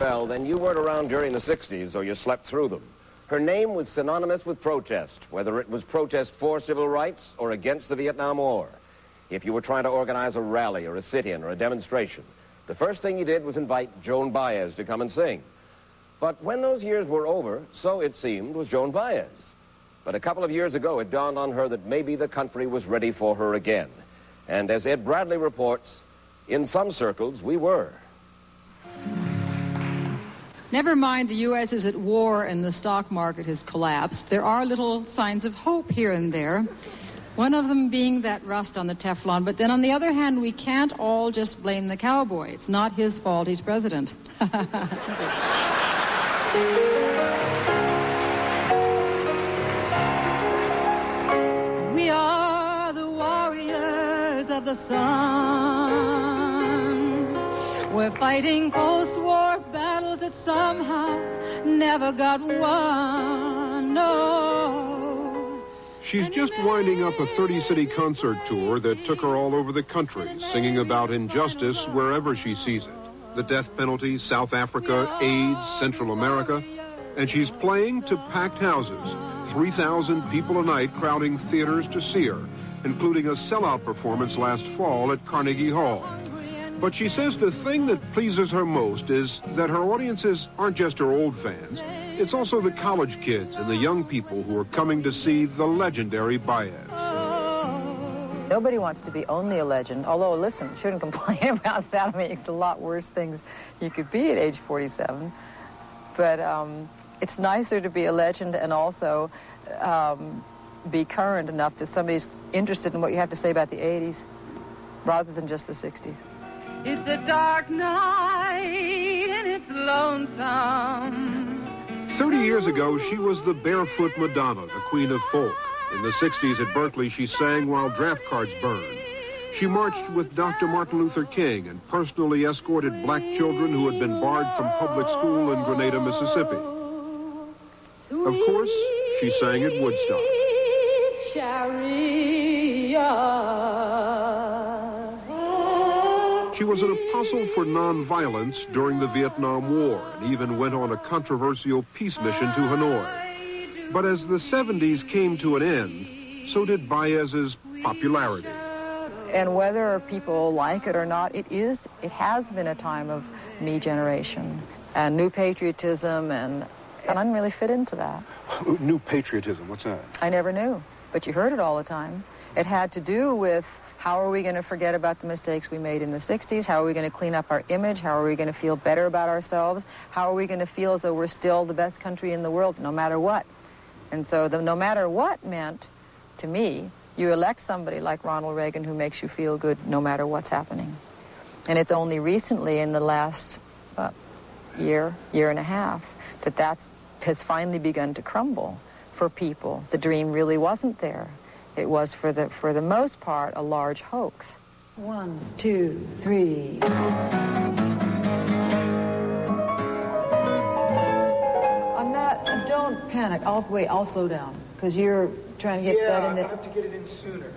spell, then you weren't around during the 60s or you slept through them. Her name was synonymous with protest, whether it was protest for civil rights or against the Vietnam War. If you were trying to organize a rally or a sit-in or a demonstration, the first thing you did was invite Joan Baez to come and sing. But when those years were over, so it seemed was Joan Baez. But a couple of years ago, it dawned on her that maybe the country was ready for her again. And as Ed Bradley reports, in some circles, we were. Never mind the U.S. is at war and the stock market has collapsed. There are little signs of hope here and there. One of them being that rust on the Teflon. But then on the other hand, we can't all just blame the cowboy. It's not his fault he's president. We are the warriors of the sun. We're fighting post-war battles that somehow never got won. No. She's just winding up a 30-city concert tour that took her all over the country, singing about injustice wherever she sees it. The death penalty, South Africa, AIDS, Central America. And she's playing to packed houses, 3,000 people a night crowding theaters to see her, including a sellout performance last fall at Carnegie Hall. But she says the thing that pleases her most is that her audiences aren't just her old fans. It's also the college kids and the young people who are coming to see the legendary Baez. Nobody wants to be only a legend, although, listen, shouldn't complain about that. I mean, it's a lot worse things you could be at age 47. But it's nicer to be a legend and also be current enough that somebody's interested in what you have to say about the 80s rather than just the 60s. It's a dark night and it's lonesome. 30 years ago, she was the barefoot Madonna, the queen of folk. In the 60s at Berkeley, she sang while draft cards burned. She marched with Dr. Martin Luther King and personally escorted black children who had been barred from public school in Grenada, Mississippi. Of course, she sang at Woodstock. She was an apostle for nonviolence during the Vietnam War and even went on a controversial peace mission to Hanoi. But as the 70s came to an end, so did Baez's popularity. And whether people like it or not, it has been a time of me generation and new patriotism, and I didn't really fit into that. New patriotism, what's that? I never knew, but you heard it all the time. It had to do with how are we going to forget about the mistakes we made in the 60s? How are we going to clean up our image? How are we going to feel better about ourselves? How are we going to feel as though we're still the best country in the world, no matter what? And so the no matter what meant, to me, you elect somebody like Ronald Reagan who makes you feel good no matter what's happening. And it's only recently in the last year and a half that has finally begun to crumble for people. The dream really wasn't there. It was, for the most part, a large hoax. 1, 2, 3. On that, don't panic. I'll slow down, because you're trying to get that in there. Yeah, I have to get it in sooner.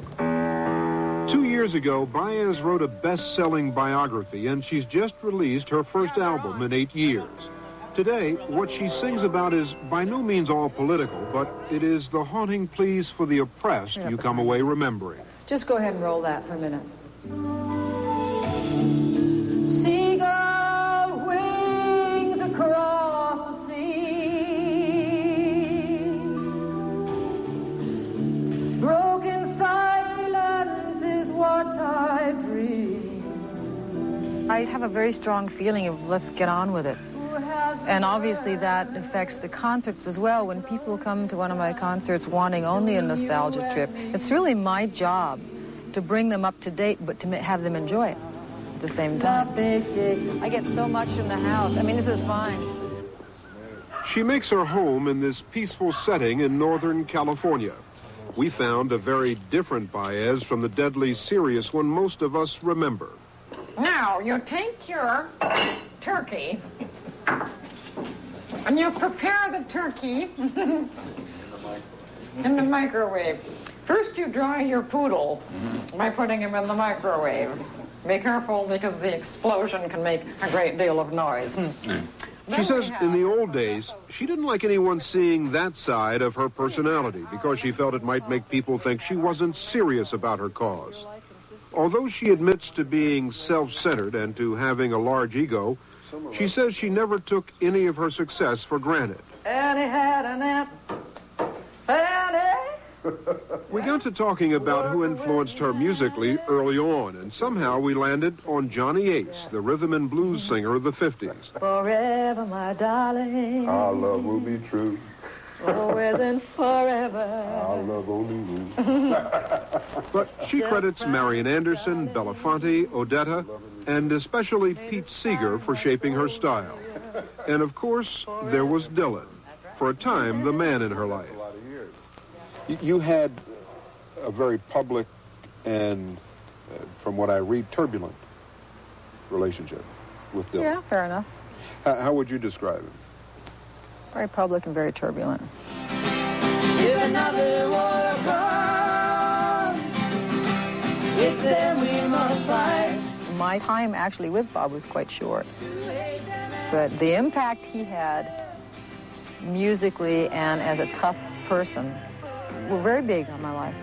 2 years ago, Baez wrote a best-selling biography, and she's just released her first album in 8 years. Today, what she sings about is by no means all political, but it is the haunting pleas for the oppressed you come away remembering. Just go ahead and roll that for a minute. Seagull wings across the sea. Broken silence is what I dream. I have a very strong feeling of let's get on with it. And obviously that affects the concerts as well. When people come to one of my concerts wanting only a nostalgia trip, it's really my job to bring them up to date, but to have them enjoy it at the same time. I get so much from the house. I mean, this is fine. She makes her home in this peaceful setting in Northern California. We found a very different Baez from the deadly serious one most of us remember. Now, you take your turkey, and you prepare the turkey in the microwave. First, you dry your poodle by putting him in the microwave. Be careful, because the explosion can make a great deal of noise. She says in the old days, she didn't like anyone seeing that side of her personality because she felt it might make people think she wasn't serious about her cause. Although she admits to being self-centered and to having a large ego, she says she never took any of her success for granted. And he had an aunt. We got to talking about who influenced her musically early on, and somehow we landed on Johnny Ace, the rhythm and blues singer of the 50s. Forever, my darling. Our love will be true. Always and forever. Our love only will. But she credits Marian Anderson, Belafonte, Odetta, and especially Pete Seeger for shaping her style. And of course, there was Dylan, for a time the man in her life. You had a very public and, from what I read, turbulent relationship with Dylan. Yeah, fair enough. How would you describe it? Very public and very turbulent. If another war comes, it's then we must fight. My time actually with Bob was quite short. But the impact he had musically and as a tough person were very big on my life.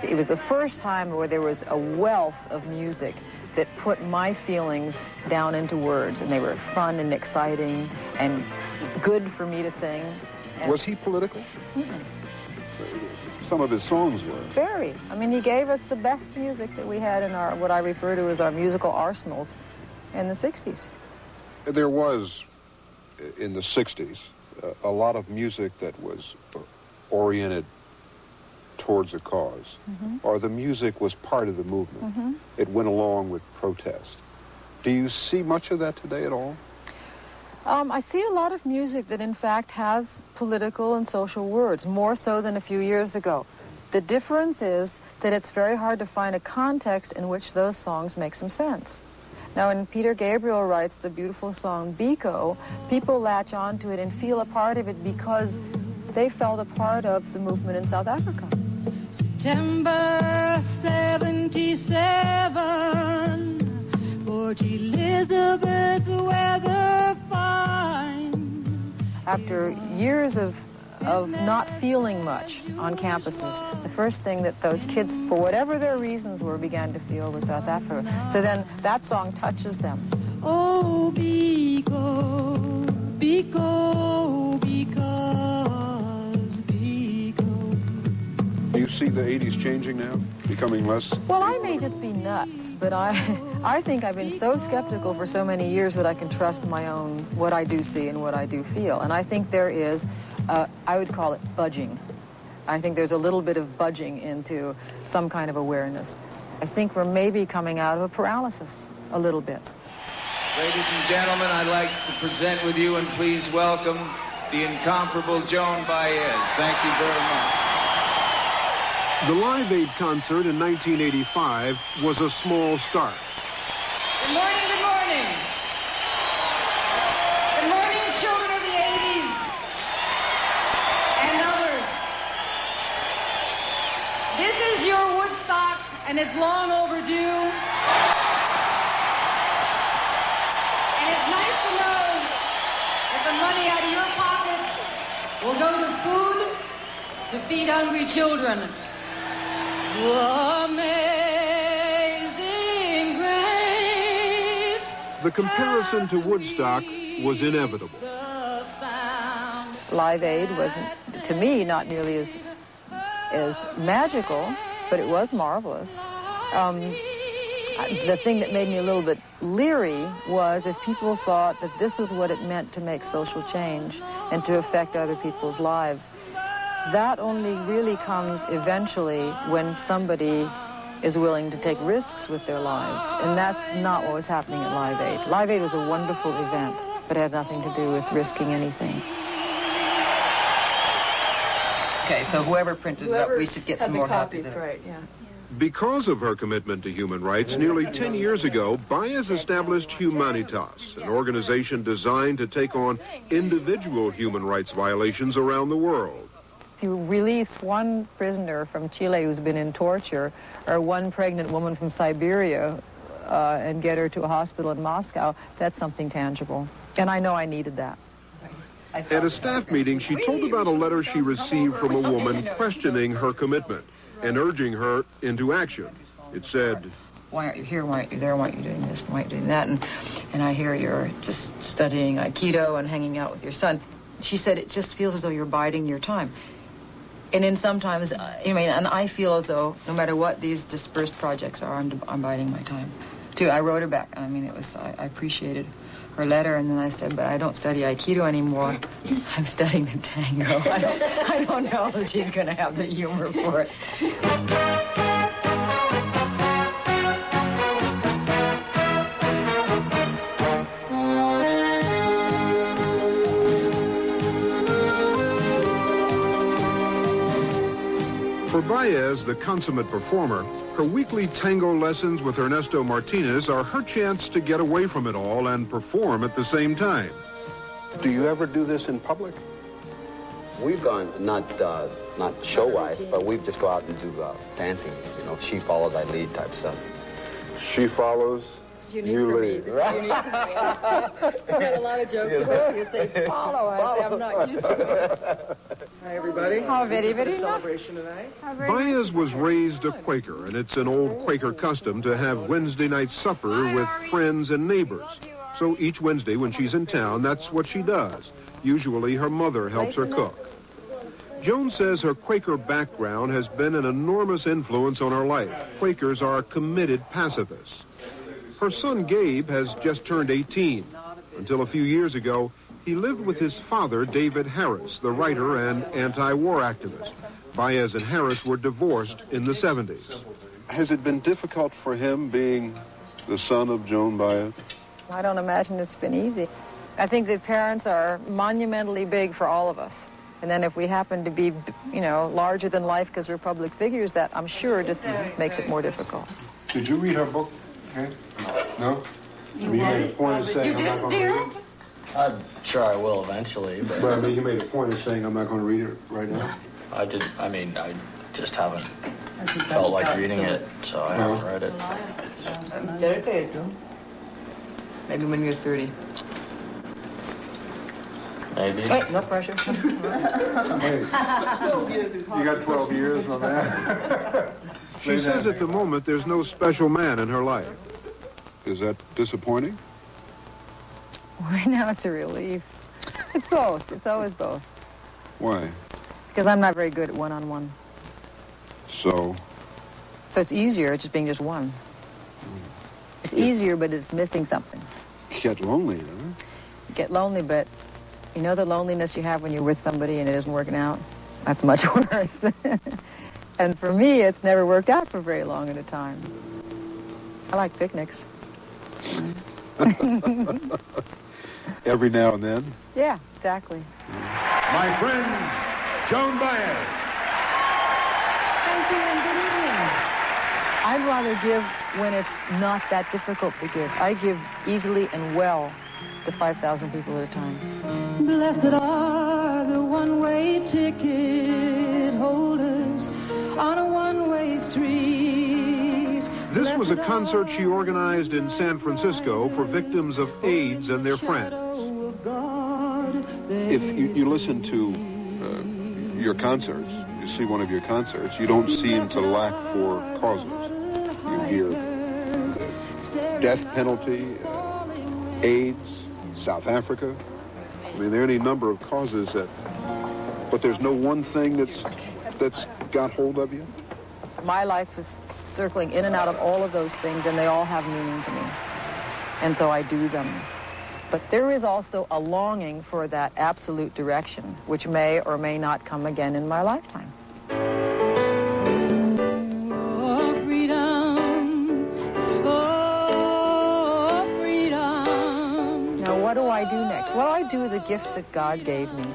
It was the first time where there was a wealth of music that put my feelings down into words, and they were fun and exciting and good for me to sing. And was he political? Some of his songs were. Very. I mean, he gave us the best music that we had in our, what I refer to as our musical arsenals in the 60s. There was, in the 60s, a lot of music that was oriented towards a cause, or the music was part of the movement. It went along with protest. Do you see much of that today at all? I see a lot of music that in fact has political and social words, more so than a few years ago. The difference is that it's very hard to find a context in which those songs make some sense. Now, when Peter Gabriel writes the beautiful song Biko, people latch onto it and feel a part of it because they felt a part of the movement in South Africa. September 77, Port Elizabeth weather fine. After years of not feeling much on campuses, the first thing that those kids, for whatever their reasons were, began to feel was South Africa. So then that song touches them. Oh, Biko, Biko, because Biko. Do you see the 80s changing now, becoming less? Well, I may just be nuts, but I think I've been so skeptical for so many years that I can trust my own, what I do see and what I do feel. And I think there is, I would call it budging. I think there's a little bit of budging into some kind of awareness. I think we're maybe coming out of a paralysis, a little bit. Ladies and gentlemen, I'd like to present with you and please welcome the incomparable Joan Baez. Thank you very much. The Live Aid concert in 1985 was a small start. Good morning, good morning. Good morning, children of the 80s and others. This is your Woodstock, and it's long overdue. And it's nice to know that the money out of your pockets will go to food to feed hungry children. Amazing grace. The comparison to Woodstock was inevitable. Live Aid wasn't, to me, not nearly as magical, but it was marvelous. The thing that made me a little bit leery was if people thought that this is what it meant to make social change and to affect other people's lives. That only really comes eventually when somebody is willing to take risks with their lives. And that's not what was happening at Live Aid. Live Aid was a wonderful event, but it had nothing to do with risking anything. Okay, so whoever printed it up, we should get some more copies. Right, yeah. Because of her commitment to human rights, nearly 10 years ago, Baez established Humanitas, an organization designed to take on individual human rights violations around the world. If you release one prisoner from Chile who's been in torture, or one pregnant woman from Siberia, and get her to a hospital in Moscow, that's something tangible. And I know I needed that. At a staff meeting, she told about a letter she received from a woman questioning her commitment and urging her into action. It said, "Why aren't you here? Why aren't you there? Why aren't you doing this? Why aren't you doing that? And I hear you're just studying Aikido and hanging out with your son." She said, "It just feels as though you're biding your time." And then sometimes, and I feel as though no matter what these dispersed projects are, I'm biding my time. Too, I wrote her back. I appreciated her letter, and then I said, "But I don't study Aikido anymore. I'm studying the tango." I don't know if she's going to have the humor for it. For Baez, the consummate performer, her weekly tango lessons with Ernesto Martinez are her chance to get away from it all and perform at the same time. Do you ever do this in public? We've gone, not show-wise, but we've just go out and do dancing, she follows, I lead type stuff. She follows, you lead. It's unique for me. I've had a lot of jokes about you say follow. I say I'm not used to it. Hi, everybody. How very, very celebration tonight. Baez was raised a Quaker, and it's an old Quaker custom to have Wednesday night supper with friends and neighbors. So each Wednesday when she's in town, that's what she does. Usually her mother helps her cook. Joan says her Quaker background has been an enormous influence on her life. Quakers are committed pacifists. Her son Gabe has just turned 18. Until a few years ago, he lived with his father, David Harris, the writer and anti-war activist. Baez and Harris were divorced in the 70s. Has it been difficult for him being the son of Joan Baez? I don't imagine it's been easy. I think that parents are monumentally big for all of us. And then if we happen to be, larger than life because we're public figures, that I'm sure just makes it more difficult. Did you read her book, Kate? No? You made a point of saying I'm not going to read it? I'm sure I will eventually, but... But you made a point of saying I'm not going to read it right now? I just haven't felt like reading it, so I haven't read it. Maybe when you're 30. Maybe. Wait, no pressure. Hey, you got 12 years on that? She says at the moment there's no special man in her life. Is that disappointing? Right now it's a relief. It's both. It's always both. Why? Because I'm not very good at one-on-one. So it's easier just being just one. It's easier, but it's missing something. You get lonely, huh? You get lonely, but you know the loneliness you have when you're with somebody and it isn't working out? That's much worse. And for me, it's never worked out for very long at a time. I like picnics. Every now and then? Yeah, exactly. My friend, Joan Baez. Thank you and good evening. I'd rather give when it's not that difficult to give. I give easily and well to 5,000 people at a time. Blessed are the one-way ticket holders on a one-way street. This was a concert she organized in San Francisco for victims of AIDS and their friends. If you listen to your concerts, you see one of your concerts, you don't seem to lack for causes. You hear death penalty, AIDS, South Africa. I mean, there are any number of causes but there's no one thing that's got hold of you? My life is circling in and out of all of those things, and they all have meaning to me. And so I do them. But there is also a longing for that absolute direction, which may or may not come again in my lifetime. Oh, freedom. Oh, freedom. Now, what do I do next? What do I do with the gift that God gave me?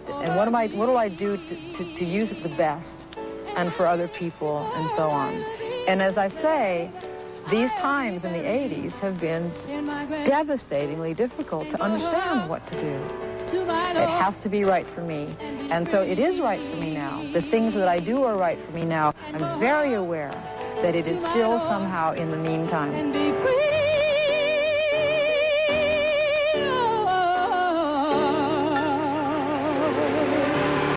And what do I do to use it the best and for other people and so on? And as I say, these times in the 80s have been devastatingly difficult to understand what to do. It has to be right for me. And so it is right for me now. The things that I do are right for me now. I'm very aware that it is still somehow in the meantime.